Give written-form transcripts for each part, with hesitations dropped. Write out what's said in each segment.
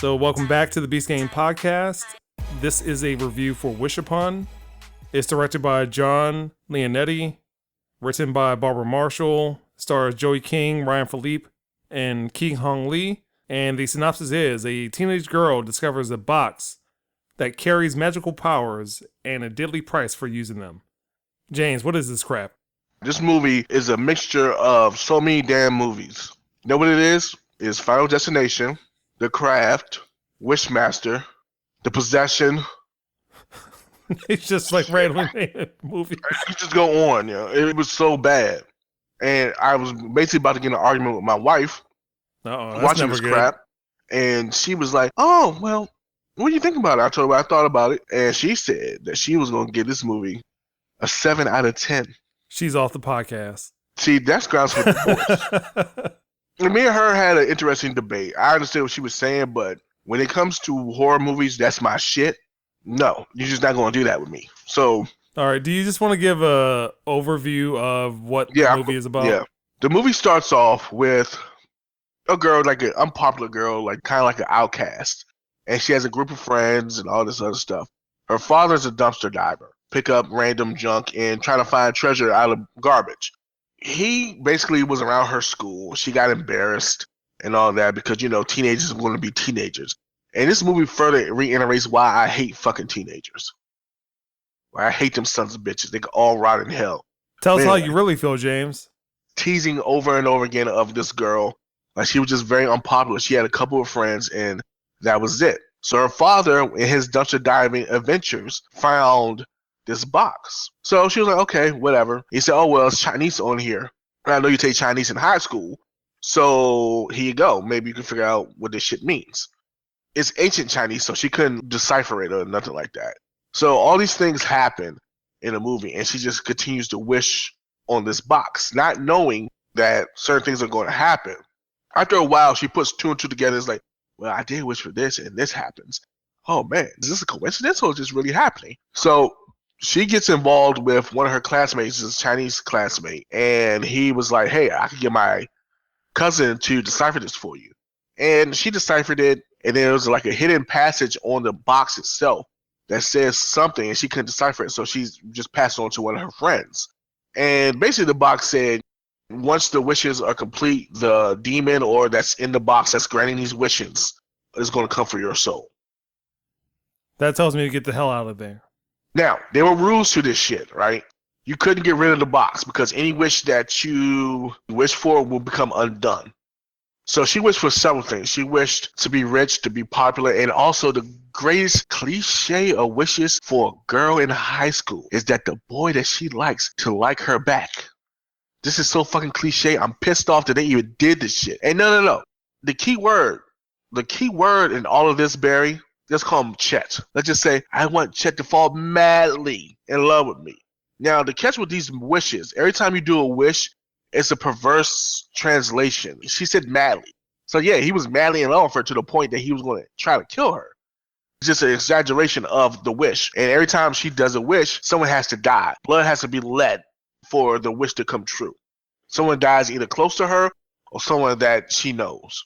So welcome back to the Beast Game Podcast. This is a review for Wish Upon. It's directed by John Leonetti, written by Barbara Marshall, stars Joey King, Ryan Philippe, and Ki Hong Lee. And the synopsis is, a teenage girl discovers a box that carries magical powers and a deadly price for using them. James, what is this crap? This movie is a mixture of so many damn movies. You know what it is? It's Final Destination, The Craft, Wishmaster, The Possession. It's just like randomly movies. You just go on, you know. It was so bad. And I was basically about to get in an argument with my wife watching this crap. And she was like, oh, well, what do you think about it? I told her what I thought about it. And she said that she was going to give this movie a 7 out of 10. She's off the podcast. See, that's grounds for divorce. And me and her had an interesting debate. I understand what she was saying, but when it comes to horror movies, that's my shit. No, you're just not going to do that with me. So, all right. Do you just want to give a overview of what the movie is about? Yeah. The movie starts off with a girl, like an unpopular girl, like kind of like an outcast. And she has a group of friends and all this other stuff. Her father's a dumpster diver, pick up random junk and trying to find treasure out of garbage. He basically was around her school. She got embarrassed and all that because, you know, teenagers are going to be teenagers. And this movie further reiterates why I hate fucking teenagers. Why I hate them sons of bitches. They can all rot in hell. Tell us how you really feel, James. Teasing over and over again of this girl. Like, she was just very unpopular. She had a couple of friends, and that was it. So her father, in his dumpster diving adventures, found this box. So she was like, okay, whatever. He said, oh, well, it's Chinese on here. And I know you take Chinese in high school. So here you go. Maybe you can figure out what this shit means. It's ancient Chinese, so she couldn't decipher it or nothing like that. So all these things happen in a movie, and she just continues to wish on this box, not knowing that certain things are going to happen. After a while, she puts two and two together. It's like, well, I did wish for this, and this happens. Oh, man, is this a coincidence, or is this really happening? So she gets involved with one of her classmates, his Chinese classmate, and he was like, hey, I could get my cousin to decipher this for you. And she deciphered it, and there was like a hidden passage on the box itself that says something, and she couldn't decipher it, so she just passed it on to one of her friends. And basically the box said, once the wishes are complete, the demon or that's in the box that's granting these wishes is going to come for your soul. That tells me to get the hell out of there. Now, there were rules to this shit, right? You couldn't get rid of the box because any wish that you wish for will become undone. So she wished for several things. She wished to be rich, to be popular, and also the greatest cliche of wishes for a girl in high school is that the boy that she likes to like her back. This is so fucking cliche. I'm pissed off that they even did this shit. And no. The key word in all of this, Barry, let's call him Chet. Let's just say, I want Chet to fall madly in love with me. Now, the catch with these wishes, every time you do a wish, it's a perverse translation. She said madly. So yeah, he was madly in love with her to the point that he was going to try to kill her. It's just an exaggeration of the wish. And every time she does a wish, someone has to die. Blood has to be let for the wish to come true. Someone dies either close to her or someone that she knows.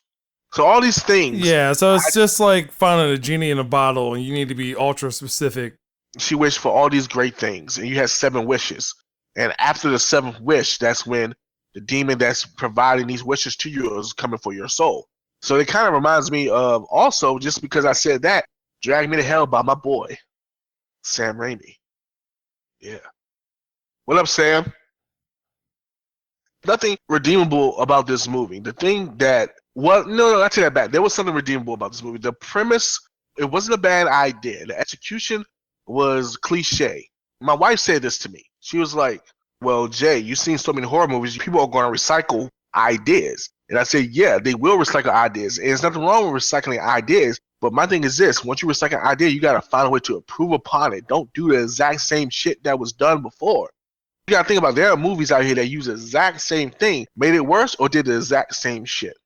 So all these things. Yeah, so it's just like finding a genie in a bottle, and you need to be ultra specific. She wished for all these great things, and you had 7 wishes. And after the 7th wish, that's when the demon that's providing these wishes to you is coming for your soul. So it kind of reminds me of, also, just because I said that, Drag Me to Hell by my boy, Sam Raimi. Yeah. What up, Sam? Nothing redeemable about this movie. The thing that, no, I take that back. There was something redeemable about this movie. The premise, it wasn't a bad idea. The execution was cliche. My wife said this to me. She was like, well, Jay, you've seen so many horror movies, people are going to recycle ideas. And I said, yeah, they will recycle ideas. And there's nothing wrong with recycling ideas. But my thing is this, once you recycle an idea, you got to find a way to improve upon it. Don't do the exact same shit that was done before. You got to think about, there are movies out here that use the exact same thing, made it worse, or did the exact same shit.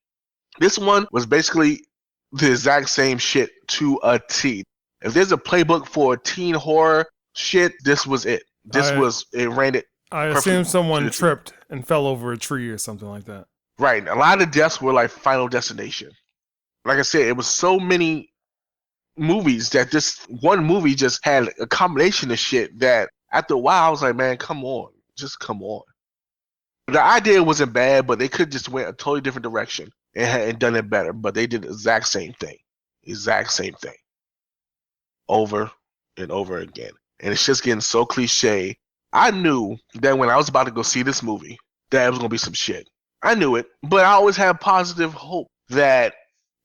This one was basically the exact same shit to a T. If there's a playbook for teen horror shit, this was it. It ran it. I assume someone tripped and fell over a tree or something like that. Right. A lot of deaths were like Final Destination. like I said, it was so many movies that this one movie just had a combination of shit that after a while I was like, man, come on, just come on. The idea wasn't bad, but they could just went a totally different direction and done it better. But they did the exact same thing, over and over again, and it's just getting so cliche. I knew that when I was about to go see this movie that it was gonna be some shit. I knew it, but I always had positive hope that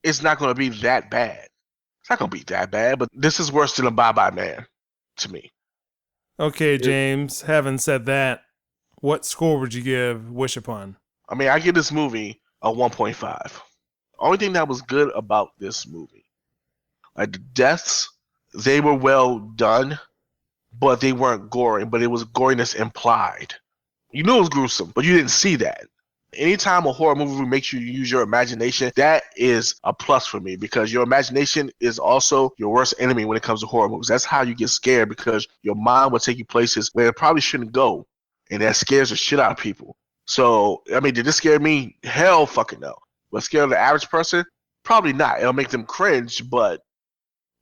it's not gonna be that bad. It's not gonna be that bad, but this is worse than a Bye Bye Man to me. Okay, James, having said that, what score would you give Wish Upon? I mean, I give this movie a 1.5. Only thing that was good about this movie, like the deaths, they were well done, but they weren't gory, but it was goriness implied. You knew it was gruesome, but you didn't see that. Anytime a horror movie makes you use your imagination, that is a plus for me, because your imagination is also your worst enemy when it comes to horror movies. That's how you get scared, because your mind will take you places where it probably shouldn't go, and that scares the shit out of people. So, I mean, did this scare me? Hell fucking no. But scare the average person? Probably not. It'll make them cringe, but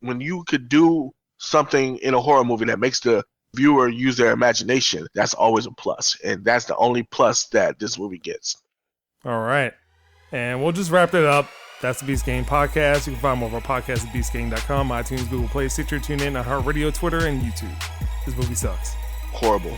when you could do something in a horror movie that makes the viewer use their imagination, that's always a plus. And that's the only plus that this movie gets. All right. And we'll just wrap it up. That's the Beast Gang Podcast. You can find more of our podcasts at beastgang.com, iTunes, Google Play, Stitcher, TuneIn, iHeartRadio, Twitter, and YouTube. This movie sucks. Horrible.